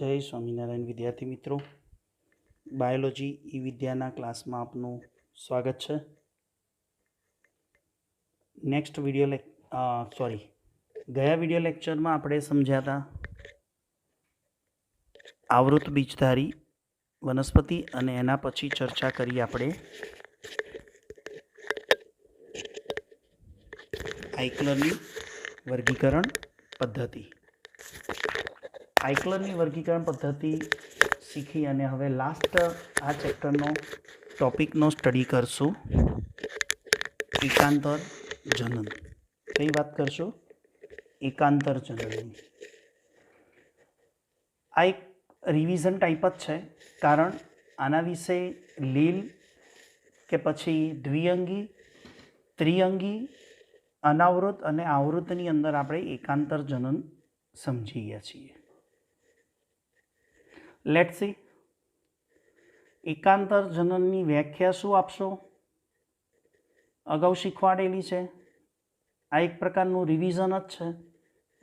जय स्वामीनारायण विद्यार्थी मित्रों, बायोलॉजी ई विद्याना क्लास में आपનું स्वागत है। नेक्स्ट गया विडियो लेक्चर में આપણે समझ्या था आवृत बीजधारी वनस्पति અને એના પછી ચર્ચા કરી આપણે આઇકલરની વર્ગીકરણ પદ્ધતિ। આઇકલરની વર્ગીકરણ પદ્ધતિ શીખી અને હવે લાસ્ટ આ ચેપ્ટરનો ટોપિકનો સ્ટડી કરશું, એકાંતર જનન। કઈ વાત કરશો? એકાંતર જનનની। આ એક રિવિઝન ટાઈપ જ છે, કારણ આના વિશે લીલ કે પછી દ્વિઅંગી, ત્રિઅંગી, અનાવૃત અને આવૃતની અંદર આપણે એકાંતર જનન સમજી ગયા છીએ। લેટ્સ સી, એકાંતર જનનની વ્યાખ્યા શું આપશો? અગાઉ શીખવાડેલી છે। આ એક પ્રકારનું રિવિઝન જ છે,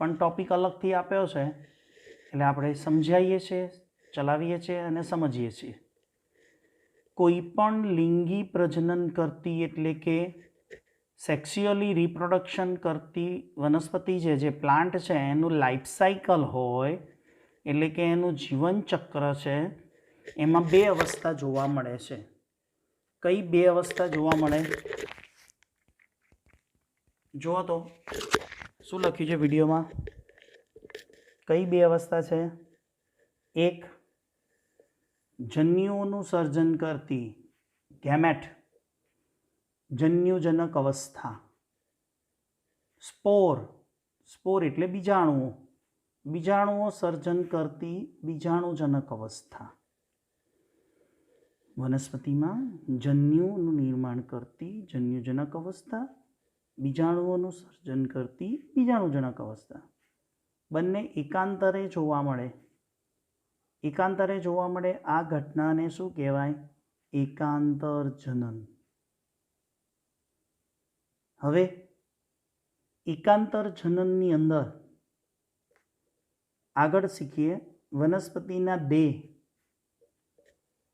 પણ ટોપિક અલગથી આપ્યો છે એટલે આપણે સમજાવીએ છીએ, ચલાવીએ છીએ અને સમજીએ છીએ। કોઈ પણ લિંગી પ્રજનન કરતી એટલે કે સેક્સ્યુઅલી રિપ્રોડક્શન કરતી વનસ્પતિ છે, જે પ્લાન્ટ છે, એનું લાઈફ સાયકલ હોય એટલે કે એનું જીવન ચક્ર છે, એમાં બે અવસ્થા જોવા મળે છે। કઈ બે અવસ્થા જોવા મળે? જુઓ તો શું લખ્યું છે વિડીયોમાં? કઈ બે અવસ્થા છે? એક, જન્યુઓનું સર્જન કરતી ગેમેટ, જન્યુજનક અવસ્થા। સ્પોર એટલે બીજાણુઓ, બીજાણુઓ સર્જન કરતી બીજાણુજનક અવસ્થા। વનસ્પતિમાં જન્યુનું નિર્માણ કરતી જન્યુજનક અવસ્થા, બીજાણુઓનું સર્જન કરતી બીજાણુજનક અવસ્થા, બંને એકાંતરે જોવા મળે। એકાંતરે જોવા મળે આ ઘટનાને શું કહેવાય? એકાંતર જનન। હવે એકાંતર જનનની અંદર આગળ શીખીએ, વનસ્પતિના દેહ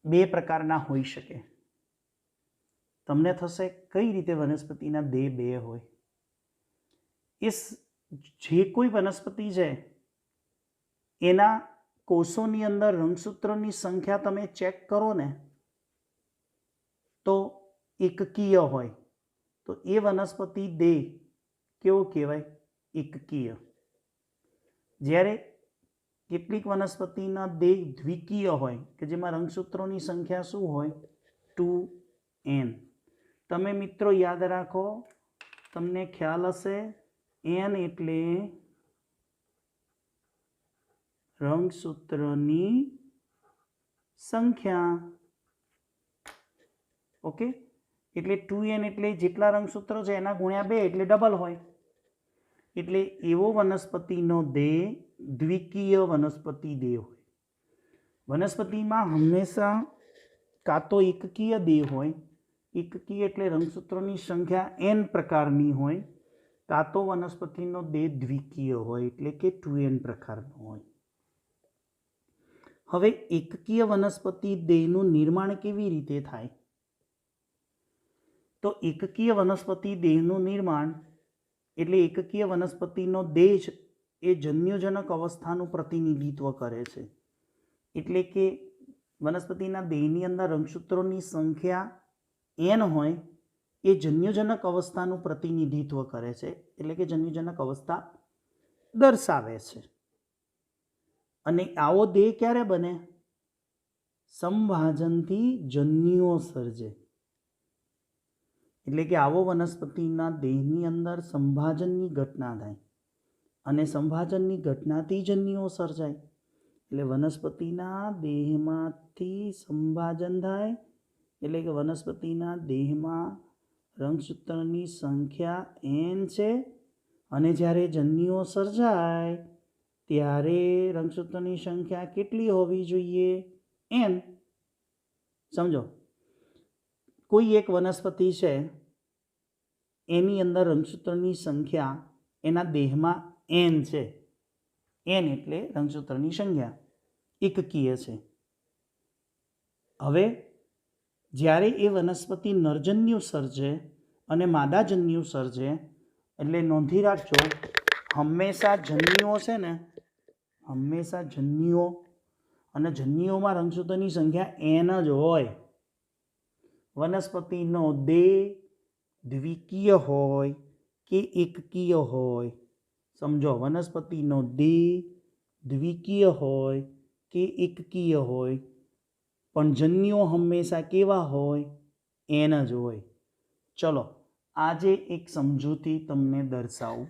બે પ્રકારના હોઈ શકે। તમને થશે કઈ રીતે વનસ્પતિના દેહ બે હોય? જે કોઈ વનસ્પતિ છે એના કોષોની અંદર રંગસૂત્રોની સંખ્યા તમે ચેક કરો ને તો એકકીય હોય, તો એ વનસ્પતિ દેહ કેવો કહેવાય? એકકીય। જ્યારે કેટલીક વનસ્પતિના દેહ દ્વિકીય હોય કે જેમાં રંગસૂત્રોની સંખ્યા શું હોય? 2n। તમે મિત્રો યાદ રાખો, તમને ખ્યાલ હશે, n એટલે રંગસૂત્રની સંખ્યા। ઓકે, એટલે 2n એટલે જેટલા રંગસૂત્રો છે એના ગુણ્યા 2 એટલે ડબલ હોય। એટલે એવો વનસ્પતિનો દેહ દ્વિકીય વનસ્પતિ દેહ હોય। વનસ્પતિમાં હંમેશા કાં તો એકકીય દેહ હોય, એકકીય એટલે રંગસૂત્રોની સંખ્યા n પ્રકારની હોય, કાં તો વનસ્પતિનો દેહ દ્વિકીય હોય એટલે કે 2n પ્રકારનો હોય। હવે એકકીય વનસ્પતિ દેહનું નિર્માણ કેવી રીતે થાય? તો એકકીય વનસ્પતિ દેહનું નિર્માણ એટલે એકકીય વનસ્પતિનો દેહ એ જન્યુજનક અવસ્થાનું પ્રતિનિધિત્વ કરે છે। એટલે કે વનસ્પતિના દેહની અંદર રંગસૂત્રોની સંખ્યા n હોય એ જન્યુજનક અવસ્થાનું પ્રતિનિધિત્વ કરે છે, એટલે કે જન્યુજનક અવસ્થા દર્શાવે છે। અને આવો દેહ ક્યારે બને? સંભાજનથી જન્યુઓ સર્જે। એટલે કે આવો વનસ્પતિના દેહની અંદર સંભાજનની ઘટના થાય અને સંભાજનની ઘટનાથી જન્યુઓ સર્જાય। એટલે વનસ્પતિના દેહમાંથી સંભાજન થાય એટલે કે વનસ્પતિના દેહમાં રંગસૂત્રની સંખ્યા n છે અને જ્યારે જન્યુઓ સર્જાય ત્યારે રંગસૂત્રોની સંખ્યા કેટલી હોવી જોઈએ? n। સમજો, કોઈ એક વનસ્પતિ છે, એની અંદર રંગસૂત્રોની સંખ્યા એના દેહમાં n છે, n એટલે રંગસૂત્રની સંખ્યા, એકકીય છે. હવે જ્યારે એ વનસ્પતિ નરજન્યુ સર્જે અને માદાજન્યુ સર્જે, એટલે નોંધી રાખજો, હંમેશા જન્યુઓ છે ને, હંમેશા જન્યુઓ અને જન્યુઓમાં રંગસૂત્રોની સંખ્યા n જ હોય. વનસ્પતિનો દેહ દ્વિકીય હોય કે એકકીય હોય, સમજો, વનસ્પતિનો દેહ દ્વિકીય હોય કે એકકીય હોય, પણ જન્યુઓ હંમેશા કેવા હોય? n જ હોય. ચલો આજે એક સમજૂતી તમને દર્શાવું.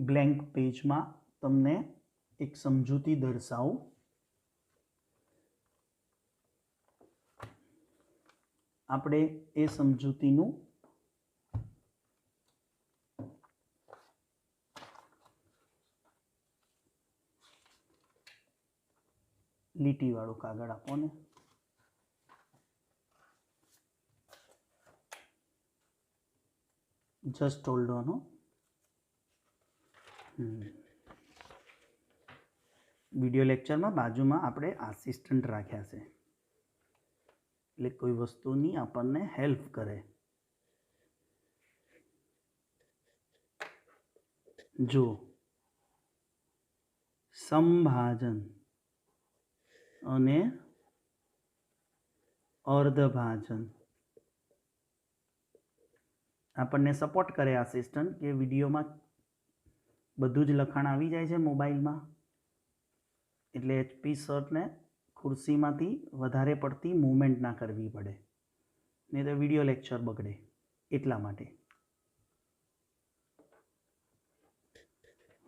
બ્લેન્ક પેજમાં તમને એક સમજૂતી દર્શાવું. આપણે એ સમજૂતીનું લીટીવાળું કાગળ આપો ને. Just hold on. વિડિયો લેક્ચરમાં બાજુમાં આપણે આસિસ્ટન્ટ રાખ્યા છે, એટલે કોઈ વસ્તુની આપણને હેલ્પ કરે. જો સમભાજન અને અર્ધભાજન આપણને સપોર્ટ કરે આસિસ્ટન્ટ, કે વિડીયોમાં બધું જ લખાણ આવી જાય છે મોબાઈલમાં, એટલે HP સરને ખુરશીમાંથી વધારે પડતી મૂવમેન્ટ ના કરવી પડે, નહીં તો વિડીયો લેક્ચર બગડે. એટલા માટે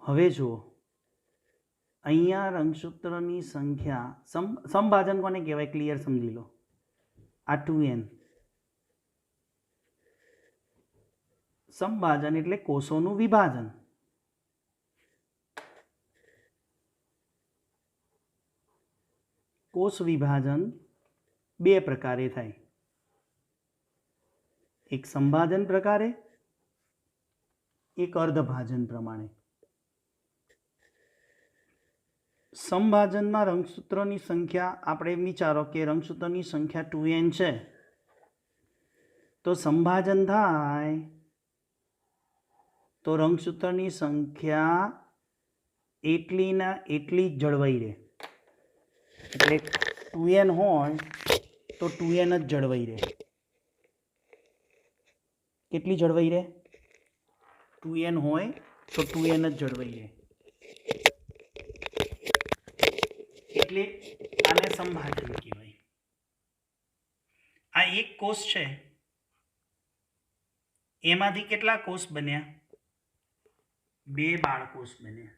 હવે જુઓ, અહીંયા રંગસૂત્રની સંખ્યા, સમભાજન કોને કહેવાય? ક્લિયર સમજી લો. આ 2n. સમભાજન એટલે કોષોનું વિભાજન. કોષ વિભાજન બે પ્રકારે થાય, એક સંભાજન પ્રકારે, એક અર્ધભાજન પ્રમાણે. સમભાજનમાં રંગસૂત્રોની સંખ્યા, આપણે વિચારો કે રંગસૂત્રોની સંખ્યા 2n છે, તો સંભાજન થાય તો રંગસૂત્રોની સંખ્યા એટલીના એટલી જ જળવાઈ રહે. એટલે 2n હોય તો 2n જ જળવાઈ રહે. કેટલી જળવાઈ રહે? 2n હોય તો 2n જ જળવાઈ રહે. એટલે આને સંભાજન કહેવાય. આ એક કોષ છે, એમાંથી કેટલા કોષ બન્યા? 2 બાળકોષ બન્યા.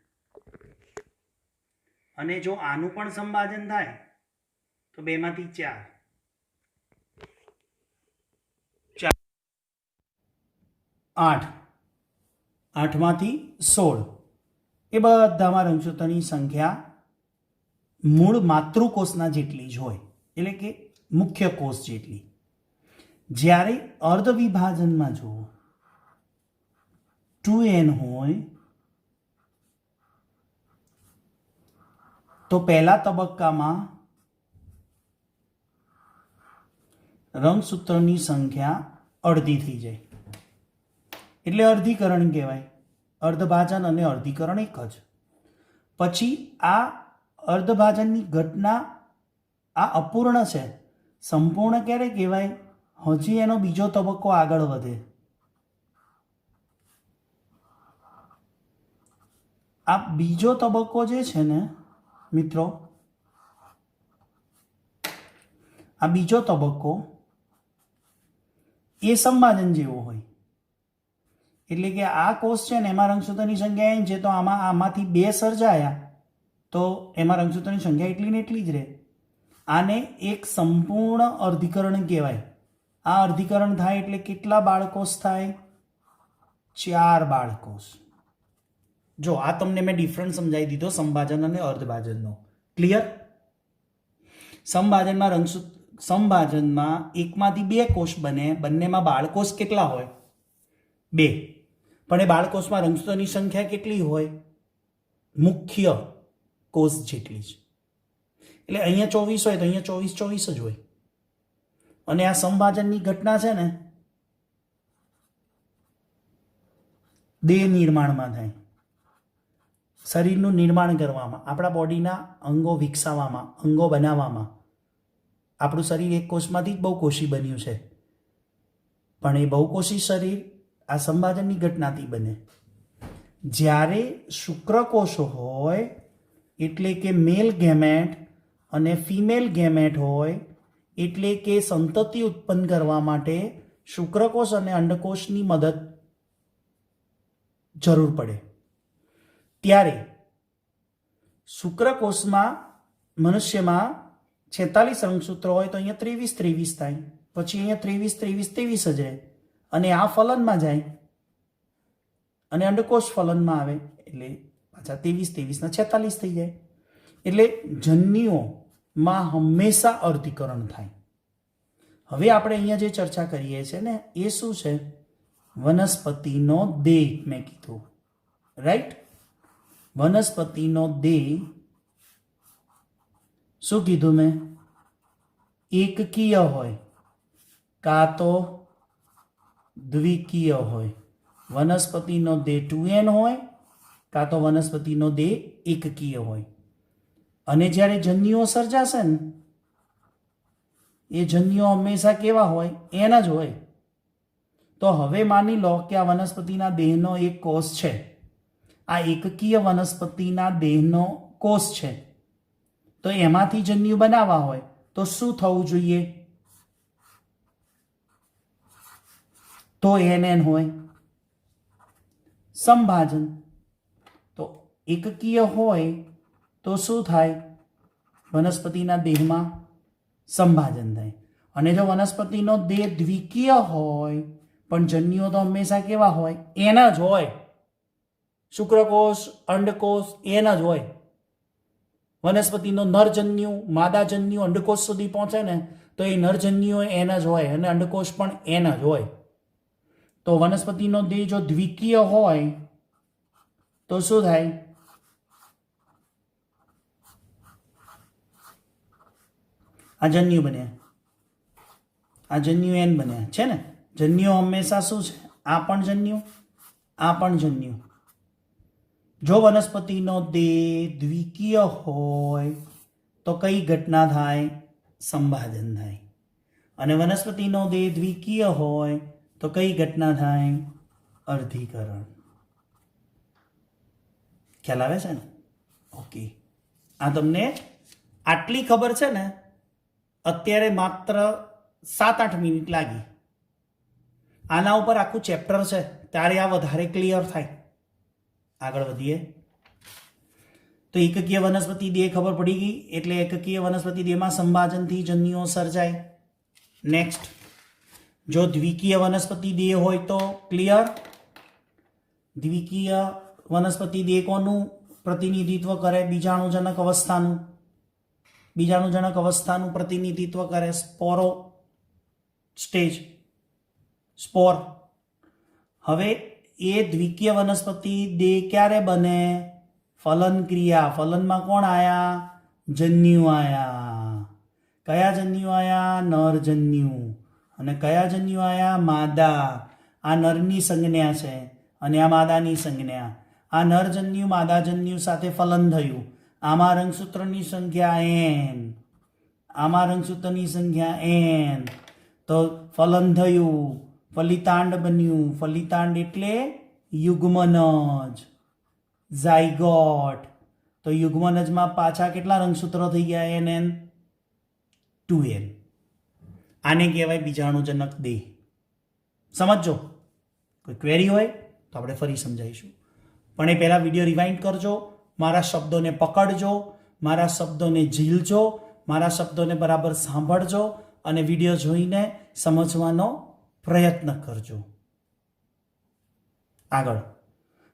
અને જો આનું પણ સંભાજન થાય તો 2 માંથી 4, 8, 8 માંથી 16, એ બધામાં રંગસૂત્રોની સંખ્યા મૂળ માતૃકોષના જેટલી જ હોય, એટલે કે મુખ્ય કોષ જેટલી. જ્યારે અર્ધ વિભાજનમાં જુઓ 2n હોય તો પહેલા તબક્કામાં રંગસૂત્રોની સંખ્યા અડધી થઈ જાય, એટલે અર્ધીકરણ કહેવાય. અર્ધભાજન અને અર્ધીકરણ એક જ. પછી આ અર્ધભાજનની ઘટના આ અપૂર્ણ છે. સંપૂર્ણ ક્યારે કહેવાય? હજી એનો બીજો તબક્કો આગળ વધે. આ બીજો તબક્કો જે છે ને મિત્રો, આ બીજો તબક્કો એ સંભાજન જેવો હોય. એટલે કે આ કોષ છે ને, એમાં રંગસૂત્રોની સંખ્યા n છે, તો આમાંથી 2 સર્જાયા તો એમાં રંગસૂત્રોની સંખ્યા એટલી ને એટલી જ રહે. આને એક સંપૂર્ણ અર્ધીકરણ કહેવાય. આ અર્ધીકરણ થાય એટલે કેટલા બાળકોષ થાય? 4 બાળકોષ. જો આ તમને મેં ડિફરન્સ સમજાવી દીધો સંભાજન અને અર્ધભાજનનો. ક્લિયર? સંભાજનમાં સંભાજનમાં એકમાંથી બે કોષ બને, બંનેમાં બાળકોષ કેટલા હોય? 2. પણ એ બાળકોષમાં રંગસૂત્રોની સંખ્યા કેટલી હોય? મુખ્ય કોષ જેટલી જ. એટલે અહીંયા 24 હોય તો અહીંયા 24 જ હોય. અને આ સંભાજનની ઘટના છે ને દેહ નિર્માણમાં થાય, શરીરનું નિર્માણ કરવામાં, આપણા બોડીના અંગો વિકસાવવામાં, અંગો બનાવવામાં. આપણું શરીર એક કોષમાંથી જ બહુકોષી બન્યું છે, પણ એ બહુકોષી શરીર આ સંભાજનની ઘટનાથી બને. જ્યારે શુક્રકોષ હોય એટલે કે મેલ ગેમેટ અને ફિમેલ ગેમેટ હોય એટલે કે સંતતિ ઉત્પન્ન કરવા માટે શુક્રકોષ અને અંડકોષની મદદ જરૂર પડે. ત્યારે શુક્રકોષમાં મનુષ્યમાં 46 રંગસૂત્રો હોય તો અહીંયા 23 થાય, પછી અહીંયા 23 જ રહે, અને આ ફલનમાં જાય અને અંડકોષ ફલનમાં આવે એટલે પાછા 23 ના 46 થઈ જાય. એટલે જન્યુઓમાં હંમેશા અર્ધીકરણ થાય. હવે આપણે અહીંયા જે ચર્ચા કરીએ છીએ ને એ શું છે? વનસ્પતિનો દેહ. મેં કીધું રાઈટ, વનસ્પતિનો દેહ શું કીધું મેં? એકકીય હોય કાં તો દ્વિકીય હોય. વનસ્પતિનો દેહ 2n હોય કાં તો વનસ્પતિનો દેહ એકકીય હોય. અને જ્યારે જન્યુઓ સર્જાશે ને એ જન્યુઓ હંમેશા કેવા હોય? એના જ હોય. તો હવે માની લો કે આ વનસ્પતિના દેહનો એક કોષ છે, આ એકકીય વનસ્પતિના દેહનો કોષ છે, તો એમાંથી જન્યુ બનાવવા હોય તો શું થવું જોઈએ? તો NN હોય. સંભાજન તો એકકીય હોય તો શું થાય? વનસ્પતિના દેહમાં સંભાજન થાય. અને જો વનસ્પતિનો દેહ દ્વિકીય હોય પણ જન્યુઓ તો હંમેશા કેવા હોય? એના જ હોય. શુક્રકોષ, અંડકોષ એના જ હોય. વનસ્પતિનો નરજન્યુ, માદાજન્યુ અંડકોષ સુધી પહોંચે ને તો એ નરજન્યુઓ એના જ હોય અને અંડકોષ પણ એના જ હોય. તો વનસ્પતિનો દેહ જો દ્વિકીય હોય તો શું થાય? આ જન્યુ બન્યા, આ જન્યુ N બન્યા છે ને. જન્યુ હંમેશા શું છે? આ પણ જન્યુ, આ પણ જન્યુ. જો વનસ્પતિનો દેહ દ્વિકીય હોય તો કઈ ઘટના થાય? સંભાજન થાય. અને વનસ્પતિનો દેહ દ્વિકીય હોય તો કઈ ઘટના થાય? અર્ધીકરણ. ખ્યાલ આવે છે ને? ઓકે, આ તમને આટલી ખબર છે ને અત્યારે માત્ર 7-8 મિનિટ લાગી. આના ઉપર આખું ચેપ્ટર છે, ત્યારે આ વધારે ક્લિયર થાય. આગળ વધીએ તો એકકીય વનસ્પતિ દેહ ખબર પડી ગઈ, એટલે એકકીય વનસ્પતિ દેહમાં સંભાજનથી જન્યુઓ સર્જાય. નેક્સ્ટ, જો દ્વિકીય વનસ્પતિ દેહ હોય તો ક્લિયર. દ્વિકીય વનસ્પતિ દેહ કોનું પ્રતિનિધિત્વ કરે? બીજાણુજનક અવસ્થાનું. બીજાણુજનક અવસ્થાનું પ્રતિનિધિત્વ કરે સ્પોરો સ્ટેજ, સ્પોર. હવે એ દ્વિકીય વનસ્પતિ દેહ ક્યારે બને? ફલન ક્રિયા. ફલનમાં કોણ આયા? જન્યુ આયા. કયા જન્યુ આયા? નરજન્યુ. અને કયા જન્યુ આયા? માદા. આ નરની સંજ્ઞા છે અને આ માદાની સંજ્ઞા. આ નરજન્યુ માદાજન્યુ સાથે ફલન થયું. આમાં રંગસૂત્રની સંખ્યા n, આમાં રંગસૂત્રની સંખ્યા n. તો ફલન થયું, ફલિતાંડ બન્યું. ફલિતાંડ એટલે યુગ્મનજ, ઝાયગોટ. તો યુગ્મનજમાં પાછા કેટલા રંગસૂત્રો થઈ ગયા? NN 2n. આને કહેવાય બીજાણુજનક દેહ. સમજો. કોઈ ક્વેરી હોય તો આપણે ફરી સમજાવીશું, પણ એ પહેલાં વિડીયો રિવાઇન્ડ કરજો, મારા શબ્દોને પકડજો, મારા શબ્દોને ઝીલજો, મારા શબ્દોને બરાબર સાંભળજો અને વિડીયો જોઈને સમજવાનો પ્રયત્ન કરજો. આગળ,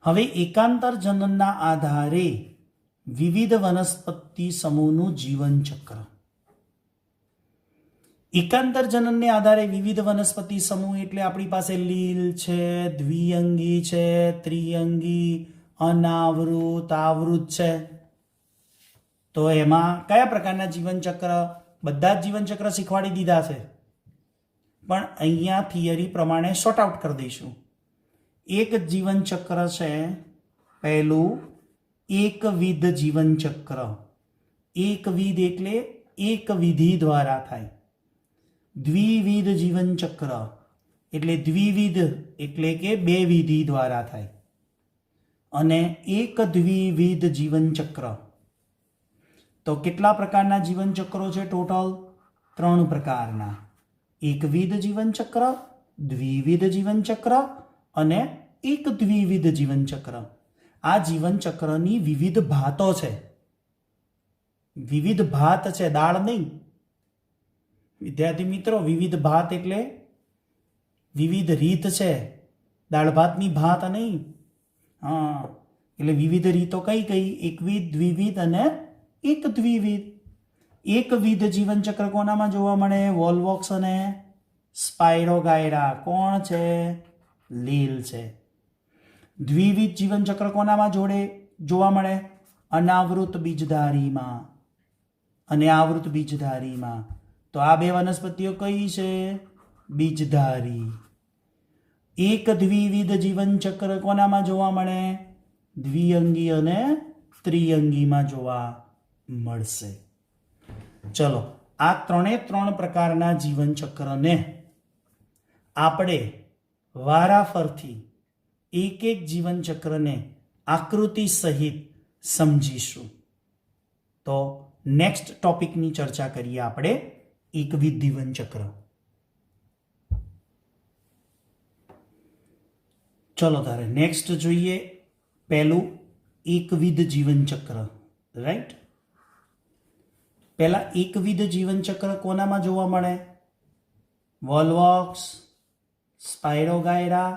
હવે એકાંતર જનનના આધારે વિવિધ વનસ્પતિ સમૂહનું જીવન ચક્ર. એકાંતર જનનને આધારે વિવિધ વનસ્પતિ સમૂહ એટલે આપણી પાસે લીલ છે, દ્વિઅંગી છે, ત્રિઅંગી, અનાવૃત, આવૃત છે. તો એમાં કયા પ્રકારના જીવનચક્ર? બધા જ જીવનચક્ર શીખવાડી દીધા છે, પણ અહીંયા થિયરી પ્રમાણે શોર્ટ આઉટ કરી દઈશું. એક જીવનચક્ર છે પહેલું એકવિધ જીવનચક્ર. એકવિધ એટલે એક વિધિ દ્વારા થાય. દ્વિવિધ જીવનચક્ર એટલે દ્વિવિધ એટલે કે બે વિધિ દ્વારા થાય. અને એક દ્વિવિધ જીવનચક્ર. તો કેટલા પ્રકારના જીવનચક્રો છે ટોટલ? 3 પ્રકારના. એકવિધ જીવનચક્ર, દ્વિવિધ જીવનચક્ર અને એક દ્વિવિધ જીવનચક્ર. આ જીવનચક્રની વિવિધ ભાતો છે. વિવિધ ભાત છે, દાળ નહીં. વિદ્યાર્થી મિત્રો, વિવિધ ભાત એટલે વિવિધ રીત છે, દાળ ભાતની ભાત નહીં. હા, એટલે વિવિધ રીતો કઈ કઈ? એકવિધ, દ્વિવિધ અને એક દ્વિવિધ. એકવિધ જીવનચક્ર કોનામાં જોવા મળે? વોલ્વોક્સ અને સ્પાયરોગાયરા. કોણ છે? લીલ છે. દ્વિવિધ જીવનચક્ર કોનામાં જોવા મળે? અનાવૃત બીજધારીમાં અને આવૃત બીજધારીમાં. તો આ બે વનસ્પતિઓ કઈ છે? બીજધારી. એક દ્વિવિધ જીવનચક્ર કોનામાં જોવા મળે? દ્વિઅંગી અને ત્રિઅંગીમાં જોવા મળશે. ચલો, આ 3 પ્રકારના જીવનચક્રને આપણે વારાફરથી એક એક જીવનચક્રને આકૃતિ સહિત સમજીશું. તો નેક્સ્ટ ટોપિકની ચર્ચા કરીએ આપણે એકવિધ જીવનચક્ર. ચલો તારે નેક્સ્ટ જોઈએ. પહેલું એકવિધ જીવનચક્ર. રાઈટ? પહેલા એકવિધ જીવનચક્ર કોનામાં જોવા મળે? વોલ્વોક્સ, સ્પાયરોગાયરા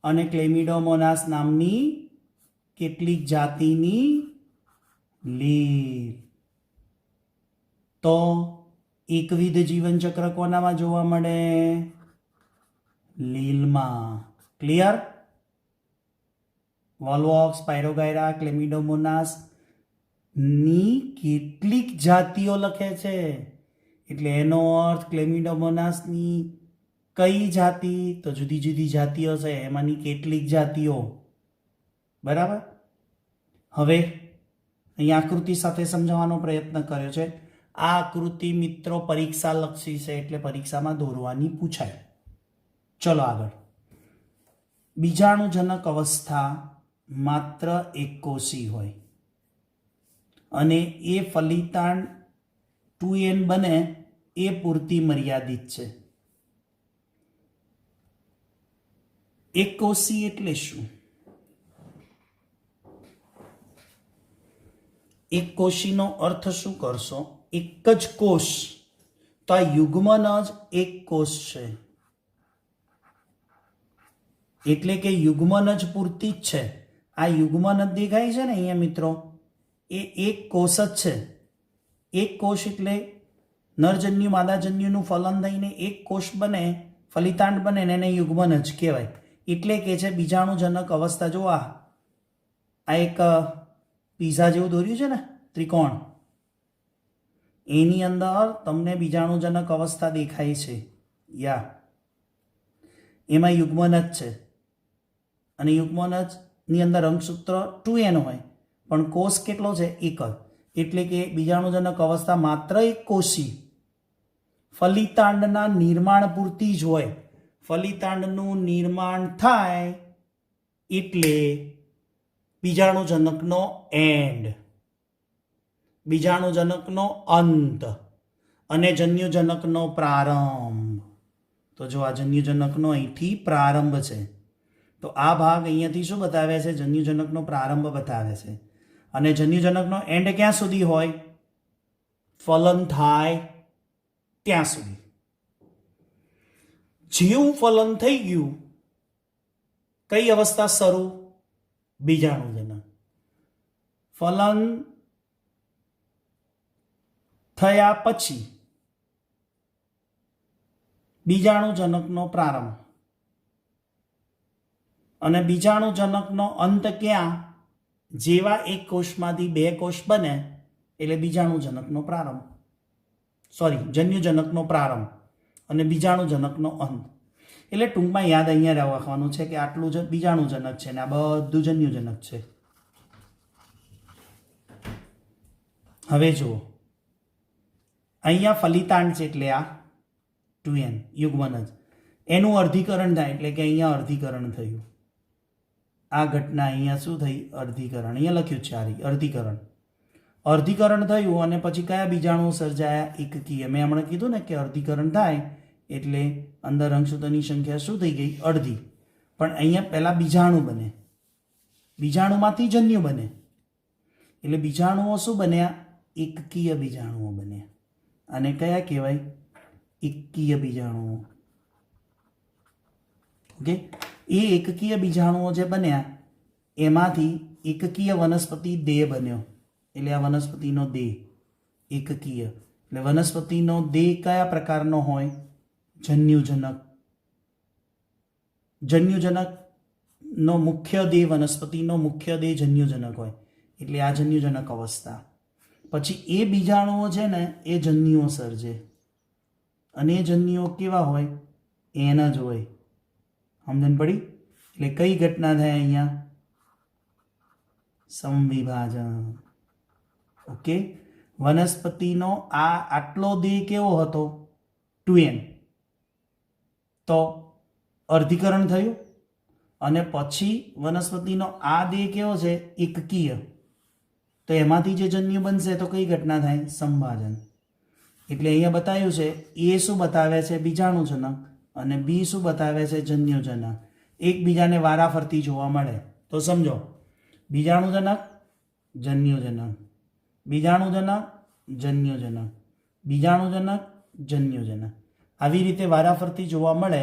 અને ક્લેમિડોમોનાસ નામની કેટલીક જાતિની લીલ. તો એકવિધ જીવનચક્ર કોનામાં જોવા મળે? લીલમાં. ક્લિયર? વોલ્વોક્સ, સ્પાયરોગાયરા, ક્લેમિડોમોનાસ ની કેટલીક જાતિઓ લખે છે, એટલે એનો અર્થ ક્લેમિડોમોનાસની કઈ જાતિ? તો જુદી જુદી જાતિઓ છે, એમાંની કેટલીક જાતિઓ. બરાબર? હવે અહીં આકૃતિ સાથે સમજાવવાનો પ્રયત્ન કર્યો છે. આ આકૃતિ મિત્રો પરીક્ષા લક્ષી છે, એટલે પરીક્ષામાં દોરવાની પૂછાય. ચલો આગળ. બીજાણુજનક અવસ્થા માત્ર એકકોષી હોય અને એ ફલિતાંડ 2n બને એ પૂરતી મર્યાદિત છે. એકકોષી એટલે શું? એક કોશીનો અર્થ શું કરશો? એક જ કોષ. તો આ યુગ્મન જ એક કોષ છે, એટલે કે યુગ્મન જ પૂરતી જ છે. આ યુગ્મન જ દેખાય છે ને અહીંયા મિત્રો, એ એક કોષ જ છે. એક કોષ એટલે નરજન્યુ માદાજન્યુનું ફલન થઈને એક કોષ બને, ફલિતાંડ બને ને એને યુગ્મન જ કહેવાય. એટલે કે છે બીજાણુજનક અવસ્થા. જો આ એક પીઝા જેવું દોર્યું છે ને ત્રિકોણ, એની અંદર તમને બીજાણુજનક અવસ્થા દેખાય છે. યા એમાં યુગ્મન જ છે, અને યુગ્મન જ ની અંદર રંગસૂત્ર 2n હોય, પણ કોષ કેટલો છે? એક જ. એટલે કે બીજાણુજનક અવસ્થા માત્ર એક કોષી, ફલિતાંડના નિર્માણ પૂરતી જ હોય. ફલિતાંડનું નિર્માણ થાય એટલે બીજાણુજનકનો એન્ડ, બીજાણુજનકનો અંત અને જન્યુજનકનો પ્રારંભ. તો જો આ જન્યુજનકનો અહીંથી પ્રારંભ છે, તો આ ભાગ અહીંયાથી શું બતાવે છે? જન્યુજનકનો પ્રારંભ બતાવે છે. અને જન્યુજનકનો એન્ડ ક્યાં સુધી હોય? ફલન થાય ત્યાં સુધી. જેવું ફલન થઈ ગયું, કઈ અવસ્થા શરૂ? બીજાણુજનક. ફલન થયા પછી બીજાણુજનકનો પ્રારંભ અને બીજાણુજનકનો અંત ક્યાં? જેવા એક કોષમાંથી બે કોષ બને એટલે બીજાણુજનકનો પ્રારંભ, જન્યુજનકનો પ્રારંભ અને બીજાણુજનકનો અંત. એટલે ટૂંકમાં યાદ અહીંયા રાખવાનું છે કે આટલું જ બીજાણુજનક છે ને આ બધું જન્યુજનક છે. હવે જુઓ, અહીંયા ફલિતાંડ છે એટલે આ 2n યુગ્મન જ, એનું અર્ધીકરણ થાય એટલે કે અહીંયા અર્ધીકરણ થયું. આ ઘટના અહીંયા શું થઈ? અર્ધીકરણ. અહીંયા લખ્યું છે અર્ધીકરણ. અર્ધીકરણ થયું અને પછી કયા બીજાણુઓ સર્જાયા? એકકીય. મેં હમણાં કીધું ને કે અર્ધીકરણ થાય એટલે અંદર અંશતોની સંખ્યા શું થઈ ગઈ? અડધી. પણ અહીંયા પહેલા બીજાણુ બને, બીજાણુમાંથી જન્યુ બને એટલે બીજાણુઓ શું બન્યા? એકકીય બીજાણુઓ બન્યા. અને કયા કહેવાય? એકકીય બીજાણુઓ. ઓકે, એ એકકીય બીજાણુઓ જે બન્યા એમાંથી એકકીય વનસ્પતિ દેહ બન્યો. એટલે આ વનસ્પતિનો દેહ એકકીય. એટલે વનસ્પતિનો દેહ કયા પ્રકારનો હોય? જન્યુજનક. જન્યુજનકનો મુખ્ય દેહ, વનસ્પતિનો મુખ્ય દેહ જન્યુજનક હોય એટલે આ જન્યુજનક અવસ્થા. પછી એ બીજાણુઓ છે ને એ જન્યુઓ સર્જે અને એ જન્યુઓ કેવા હોય? એના જ હોય. સમજણ પડી? એટલે કઈ ઘટના થાય અહીંયા? સમવિભાજન. ઓકે, વનસ્પતિનો આટલો દેહ કેવો હતો? 2n. તો અર્ધીકરણ થયું અને પછી વનસ્પતિનો આ દેહ કેવો છે? એકકીય. તો એમાંથી જે જન્યુ બનશે તો કઈ ઘટના થાય? સંભાજન. એટલે અહીંયા બતાવ્યું છે એ શું બતાવે છે? બીજાણુજનક. અને બી શું બતાવે છે? જન્યુજનક. એકબીજાને વારાફરતી જોવા મળે. તો સમજો, બીજાણુજનક જન્યુજનક, બીજાણુજનક જન્યુજનક, બીજાણુજનક જન્યુજનક, આવી રીતે વારાફરતી જોવા મળે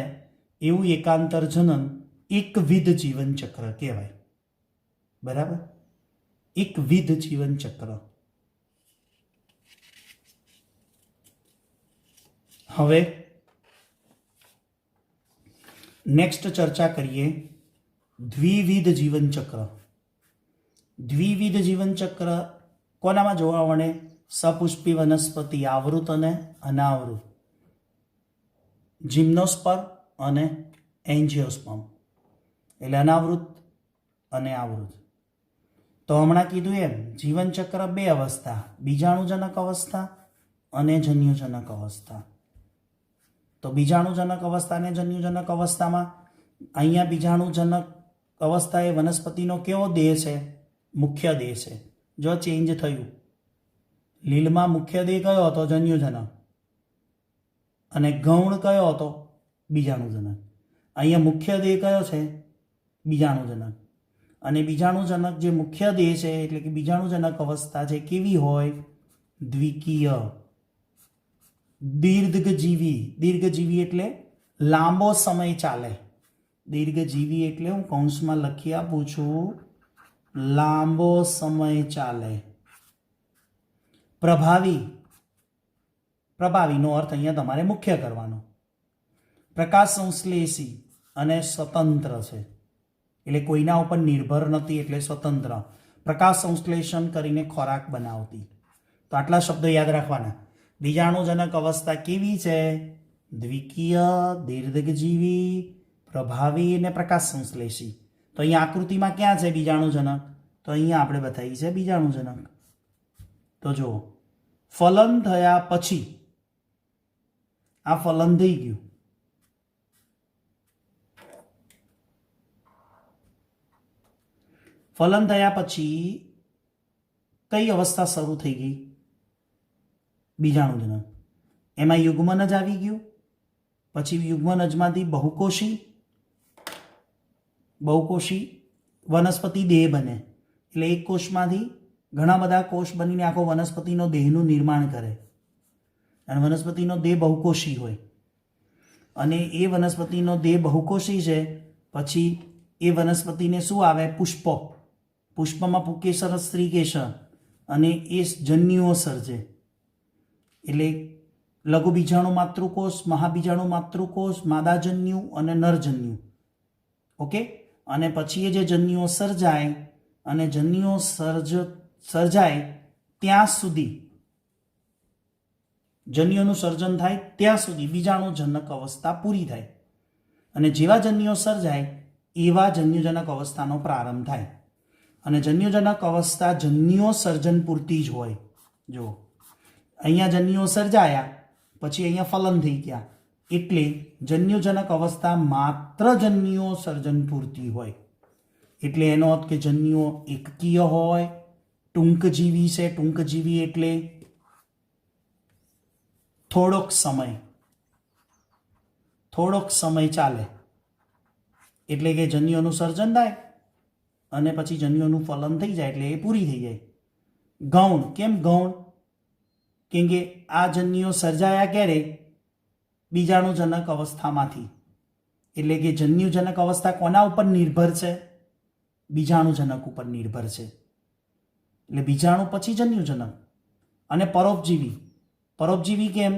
એવું એકાંતર જનન એકવિધ જીવન ચક્ર કહેવાય. બરાબર? એકવિધ જીવન ચક્ર. હવે નેક્સ્ટ ચર્ચા કરીએ દ્વિવિધ જીવન ચક્ર. દ્વિવિધ જીવન ચક્ર કોનામાં જોવા મળે? સપુષ્પી વનસ્પતિ, આવૃત અને અનાવૃત, જિમ્નોસ્પર્મ અને એન્જિયોસ્પર્મ. એટલે અનાવૃત અને આવૃત. તો હમણાં કીધું એમ જીવનચક્ર બે અવસ્થા, બીજાણુજનક અવસ્થા અને જન્યુજનક અવસ્થા. તો બીજાણુજનક અવસ્થા અને જન્યુજનક અવસ્થામાં અહીંયા બીજાણુજનક અવસ્થા એ વનસ્પતિનો કેવો દેહ છે? મુખ્ય દેહ છે. જો ચેન્જ થયું, લીલમાં મુખ્ય દેહ કયો હતો? જન્યુજનક. અને ગૌણ કયો હતો? બીજાણુજનક. અહીંયા મુખ્ય દેહ કયો છે? બીજાણુજનક. અને બીજાણુજનક જે મુખ્ય દેહ છે એટલે કે બીજાણુજનક અવસ્થા છે કેવી હોય? દ્વિકીય. દીર્ઘજીવી. દીર્ઘજીવી એટલે લાંબો સમય ચાલે. દીર્ઘજીવી એટલે હું કૌંસમાં લખી આપું છું, લાંબો સમય ચાલે. પ્રભાવી. પ્રભાવીનો અર્થ અહીંયા તમારે મુખ્ય કરવાનો. પ્રકાશ સંશ્લેષી અને સ્વતંત્ર છે એટલે કોઈના ઉપર નિર્ભર નથી એટલે સ્વતંત્ર. પ્રકાશ સંશ્લેષણ કરીને ખોરાક બનાવતી. તો આટલા શબ્દો યાદ રાખવાના. બીજાણુજનક અવસ્થા કેવી છે? દ્વિકીય, દીર્ઘજીવી, પ્રભાવી અને પ્રકાશ સંશ્લેષી. તો અહીંયા આકૃતિમાં ક્યાં છે બીજાણુજનક? તો અહીંયા આપણે બતાવી છે બીજાણુજનક. તો જુઓ, ફલન થયા પછી આ ફલન થઈ ગયું. ફલન થયા પછી કઈ અવસ્થા શરૂ થઈ ગઈ? બીજાણુજનક. એમાં યુગ્મન જ આવી ગયું. પછી યુગ્મનજમાંથી બહુકોષી વનસ્પતિ દેહ બને. એટલે એક કોષમાંથી ઘણા બધા કોષ બનીને આખો વનસ્પતિનો દેહનું નિર્માણ કરે. અને વનસ્પતિનો દેહ બહુકોષી હોય. અને એ વનસ્પતિનો દેહ બહુકોષી છે પછી એ વનસ્પતિને શું આવે? પુષ્પો. પુષ્પમાં પુંકેસર, સ્ત્રીકેસર અને એ જન્યુઓ સર્જે. એટલે લઘુ બીજાણુ માતૃકોષ, મહાબીજાણુ માતૃકોષ, માદાજન્યુ અને નરજન્યુ. ઓકે, અને પછી એ જે જન્યુઓ સર્જાય અને જન્યુઓ સર્જાય ત્યાં સુધી, જન્યુઓનું સર્જન થાય ત્યાં સુધી બીજાણુજનક અવસ્થા પૂરી થાય. અને જેવા જન્યુઓ સર્જાય એવા જન્યુજનક અવસ્થાનો પ્રારંભ થાય. અને જન્યુજનક અવસ્થા જન્યુઓ સર્જન પૂરતી જ હોય. જો અહીંયા જન્યુઓ સર્જાયા પછી અહીંયા ફલન થઈ ગયા, એટલે જન્યુજનક અવસ્થા માત્ર જન્યુઓ સર્જન પૂરતી હોય. એટલે એનો અર્થ કે જન્યુઓ એકકીય હોય, ટૂંકજીવી છે. ટૂંકજીવી એટલે થોડોક સમય ચાલે. એટલે કે જન્યુઓનું સર્જન થાય અને પછી જન્યુઓનું ફલન થઈ જાય એટલે એ પૂરી થઈ જાય. ગૌણ, કેમ ગૌણ? કેમ કે આ જન્યુઓ સર્જાયા ક્યારે? બીજાણુજનક અવસ્થામાંથી. એટલે કે જન્યુજનક અવસ્થા કોના ઉપર નિર્ભર છે? બીજાણુજનક ઉપર નિર્ભર છે. એટલે બીજાણુ પછી જન્યુજનક. અને પરોપજીવી કેમ?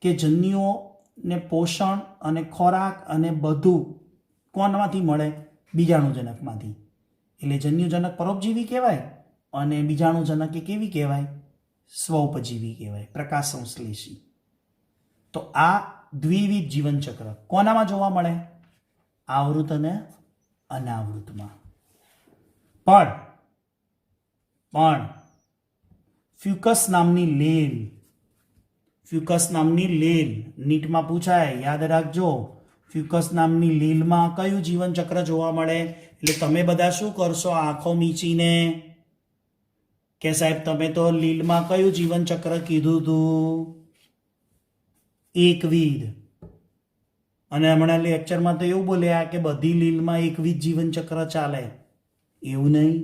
કે જન્યુઓને પોષણ અને ખોરાક અને બધું કોણમાંથી મળે? બીજાણુજનકમાંથી. એટલે જન્યુજનક પરોપજીવી કહેવાય અને બીજાણુજનક એ કેવી કહેવાય? સ્વઉપજીવી કહેવાય, પ્રકાશ સંશ્લેષી. તો આ દ્વિવિધ જીવનચક્ર કોનામાં જોવા મળે? આવૃત અને અનાવૃતમાં. પણ ફ્યુકસ નામની લેલ નીટમાં પૂછાય, યાદ રાખજો. ફ્યુકસ નામની લીલમાં કયું જીવનચક્ર જોવા મળે? એટલે તમે બધા શું કરશો? આંખો મીચીને કે સાહેબ તમે તો લીલમાં કયું જીવનચક્ર કીધું હતું? એકવિધ. અને હમણાં લેક્ચરમાં તો એવું બોલ્યા કે બધી લીલમાં એકવિધ જીવનચક્ર ચાલે. એવું નહીં.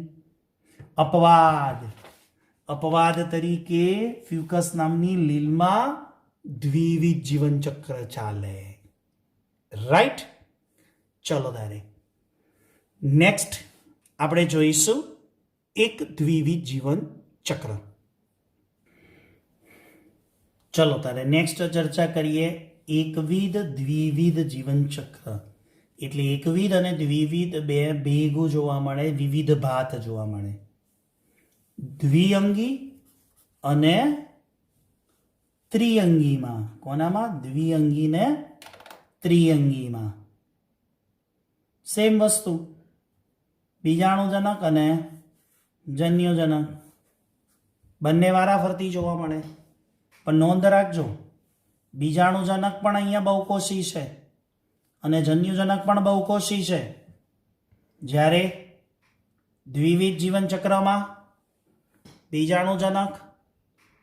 અપવાદ તરીકે ફ્યુકસ નામની લીલમાં દ્વિવિધ જીવનચક્ર ચાલે. રાઈટ? ચલો તારે નેક્સ્ટ આપણે જોઈશું એક દ્વિવિધ જીવન ચક્ર. ચલો તારે નેક્સ્ટ ચર્ચા કરીએ એકવિધ દ્વિવિધ જીવન ચક્ર. એટલે એકવિધ અને દ્વિવિધ બે ભેગું જોવા મળે, વિવિધ ભાત જોવા મળે. દ્વિઅંગી અને ત્રિઅંગીમાં. કોનામાં? દ્વિઅંગી ને ત્રિઅંગીમાં. સેમ વસ્તુ, બીજાણુજનક અને જન્યુજનક બંને વારાફરતી જોવા મળે. પણ નોંધ રાખજો, બીજાણુજનક પણ અહીંયા બહુકોષી છે અને જન્યુજનક પણ બહુકોષી છે. જ્યારે દ્વિવિધ જીવનચક્રમાં બીજાણુજનક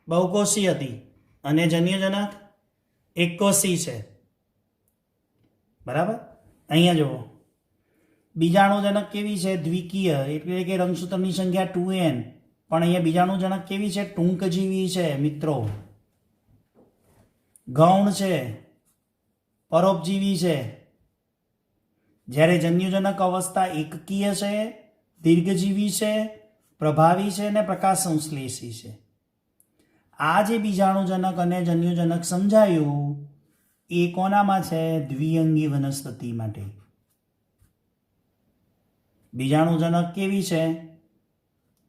બહુકોષી હતી અને જન્યુજનક એકકોષી છે. બરાબર? અહીંયા જુઓ, બીજાણુજનક કેવી છે? દ્વિકીય, એટલે કે રંગસૂત્રની સંખ્યા 2n. પણ અહીંયા બીજાણુજનક કેવી છે? ટૂંકજીવી છે મિત્રો, ગૌણ છે, પરોપજીવી છે. જ્યારે જન્યુજનક અવસ્થા એકકીય છે, દીર્ઘજીવી છે, પ્રભાવી છે અને પ્રકાશ સંશ્લેષી છે. આ જે બીજાણુજનક અને જન્યુજનક સમજાયું એ કોનામાં છે? દ્વિઅંગી વનસ્પતિ માટે. બીજાણુજનક કેવી છે?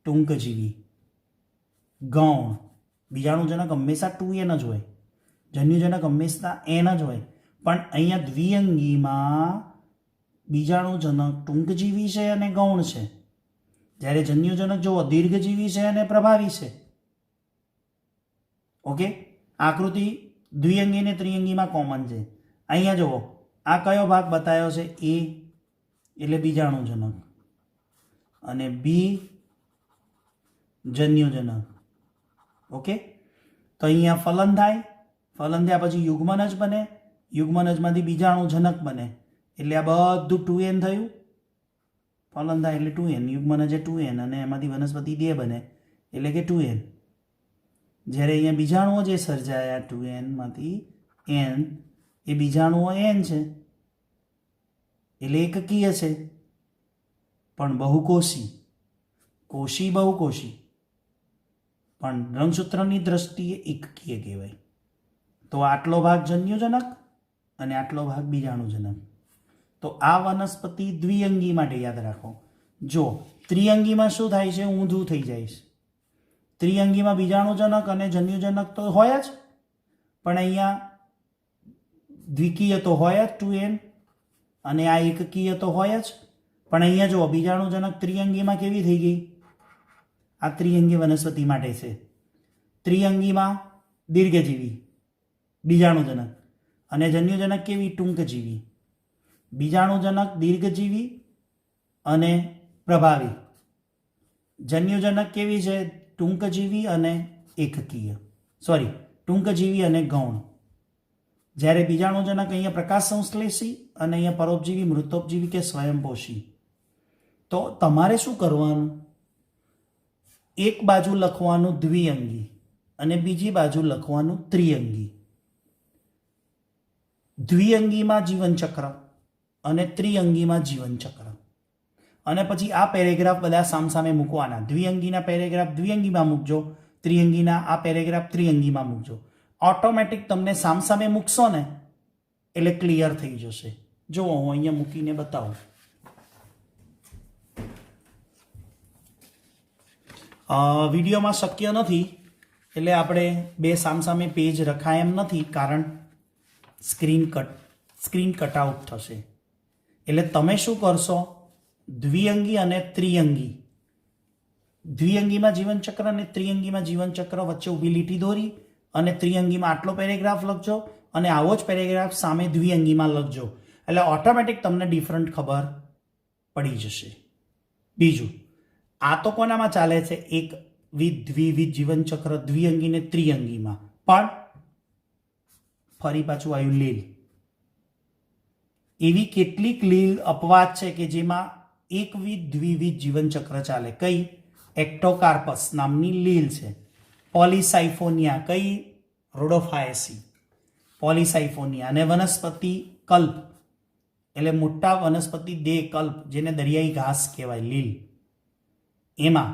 ટૂંકજીવી, ગૌણ. બીજાણુજનક હંમેશા 2n જ હોય, જન્યુજનક હંમેશા n જ હોય. પણ અહીંયા દ્વિઅંગીમાં બીજાણુજનક ટૂંકજીવી છે અને ગૌણ છે, જ્યારે જન્યુજનક જુઓ દીર્ઘજીવી છે અને પ્રભાવી છે. ઓકે, આકૃતિ દ્વિઅંગી અને ત્રિઅંગીમાં કોમન છે. અહીંયા જુઓ, આ કયો ભાગ બતાવ્યો છે? એ એટલે બીજાણુજનક અને બી જન્યુજનક. ઓકે, તો અહીંયા ફલન થાય, ફલન થયા પછી યુગ્મનજ બને, યુગ્મનજમાંથી બીજાણુજનક બને. એટલે આ બધું 2n થયું. ફલન થાય એટલે 2n, યુગ્મનજ 2n અને એમાંથી વનસ્પતિ 2 બને એટલે કે 2n. જ્યારે અહીંયા બીજાણુઓ જે સર્જાયા 2n માંથી n, એ બીજાણુઓ n છે એટલે એકકીય છે પણ બહુકોષી. કોષી બહુકોષી, પણ રંગસૂત્રની દ્રષ્ટિએ એકકીય કહેવાય. તો આટલો ભાગ જન્યુજનક અને આટલો ભાગ બીજાણુજનક. તો આ વનસ્પતિ દ્વિઅંગી માટે યાદ રાખો. જો ત્રિઅંગીમાં શું થાય છે? ઊંધું થઈ જાય છે. ત્રિઅંગીમાં બીજાણુજનક અને જન્યુજનક તો હોય જ, પણ અહીંયા દ્વિકીય તો હોય જ 2n, અને આ એકકીય તો હોય જ. પણ અહીંયા જો બીજાણુજનક ત્રિઅંગીમાં કેવી થઈ ગઈ? આ ત્રિઅંગી વનસ્પતિ માટે છે. ત્રિઅંગીમાં દીર્ઘજીવી બીજાણુજનક અને જન્યુજનક કેવી? ટૂંકજીવી. બીજાણુજનક દીર્ઘજીવી અને પ્રભાવી. જન્યુજનક કેવી છે? ટૂંકજીવી અને એકકીય, ટૂંકજીવી અને ગૌણ. જ્યારે બીજાણુજનક અહીંયા પ્રકાશ સંશ્લેષી અને અહીંયા પરોપજીવી, મૃતોપજીવી કે સ્વયંપોષી. તો તમારે શું કરવાનું? એક બાજુ લખવાનું દ્વિઅંગી અને બીજી બાજુ લખવાનું ત્રિઅંગી. દ્વિઅંગીમાં જીવનચક્ર અને ત્રિઅંગીમાં જીવનચક્ર. અને પછી આ પેરેગ્રાફ બધા સામસામે મૂકવાના. દ્વિઅંગીના પેરેગ્રાફ દ્વિઅંગીમાં મૂકજો, ત્રિઅંગીના આ પેરેગ્રાફ ત્રિઅંગીમાં મૂકજો. ઓટોમેટિક તમને સામસામે મૂકશો ને એટલે ક્લિયર થઈ જશે. જો હું અહીંયા મૂકીને બતાવું. વિડીયોમાં શક્ય નથી એટલે આપણે બે સામસામે પેજ રખાય એમ નથી, કારણ સ્ક્રીન કટઆઉટ થશે. એટલે તમે શું કરશો? દ્વિઅંગી અને ત્રિઅંગી, દ્વિઅંગીમાં જીવનચક્ર અને ત્રિઅંગીમાં જીવનચક્ર વચ્ચે ઊભી લીટી દોરી અને ત્રિઅંગીમાં આટલો પેરેગ્રાફ લખજો અને આવો જ પેરેગ્રાફ સામે દ્વિઅંગીમાં લખજો. એટલે ઓટોમેટિક તમને ડિફરન્ટ ખબર પડી જશે. બીજું, આ તો કોનામાં ચાલે છે? એકવિધ દ્વિવિધ જીવનચક્ર દ્વિઅંગી ને ત્રિઅંગીમાં. પણ ફરી પાછું આવ્યું લીલ. એવી કેટલીક લીલ અપવાદ છે કે જેમાં એકવિધ દ્વિવિધ જીવનચક્ર ચાલે. કઈ? એક્ટોકાર્પસ નામની લીલ છે. પોલિસાઇફોનિયા, કઈ? રોડોફાયસી, પોલિસાઇફોનિયા. અને વનસ્પતિ કલ્પ એટલે મોટા વનસ્પતિ દેહ કલ્પ, જેને દરિયાઈ ઘાસ કહેવાય, લીલ. એમાં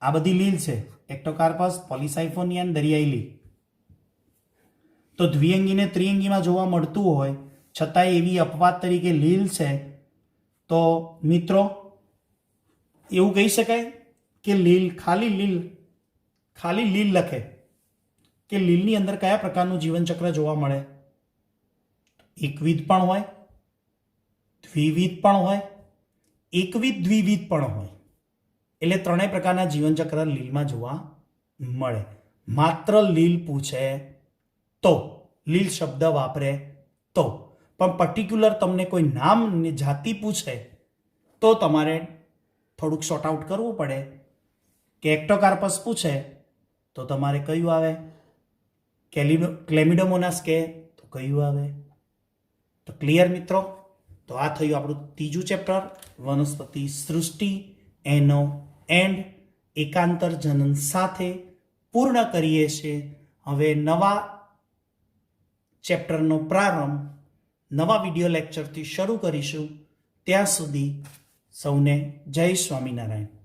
આ બધી લીલ છે: એક્ટોકાર્પસ, પોલિસાઇફોનિયા અને દરિયાઈ લીલ. તો દ્વિઅંગીને ત્રિઅંગીમાં જોવા મળતું હોય છતાંય એવી અપવાદ તરીકે લીલ છે. તો મિત્રો એવું કહી શકાય કે લીલ ખાલી લીલ લખે કે લીલની અંદર કયા પ્રકારનું જીવનચક્ર જોવા મળે? એકવિધ પણ હોય, દ્વિવિધ પણ હોય, એકવિધ દ્વિવિધ પણ હોય. એટલે ત્રણેય પ્રકારના જીવનચક્ર લીલમાં જોવા મળે. માત્ર લીલ પૂછે તો, લીલ શબ્દ વાપરે તો. પણ પર્ટિક્યુલર તમને કોઈ નામ ને જાતિ પૂછે તો તમારે થોડુંક શોર્ટ આઉટ કરવું પડે. કે એક્ટોકાર્પસ પૂછે તો તમારે કયું આવે? ક્લેમિડોમોનાસ કે તો કયું આવે? તો ક્લિયર મિત્રો? તો આ થયું આપણું ત્રીજું ચેપ્ટર, વનસ્પતિ સૃષ્ટિ. એનો એન્ડ એકાંતર જનન સાથે પૂર્ણ કરીએ છીએ. હવે નવા ચેપ્ટરનો પ્રારંભ નવા વિડીયો લેક્ચરથી શરૂ કરીશું. ત્યાં સુધી સૌને જય સ્વામિનારાયણ.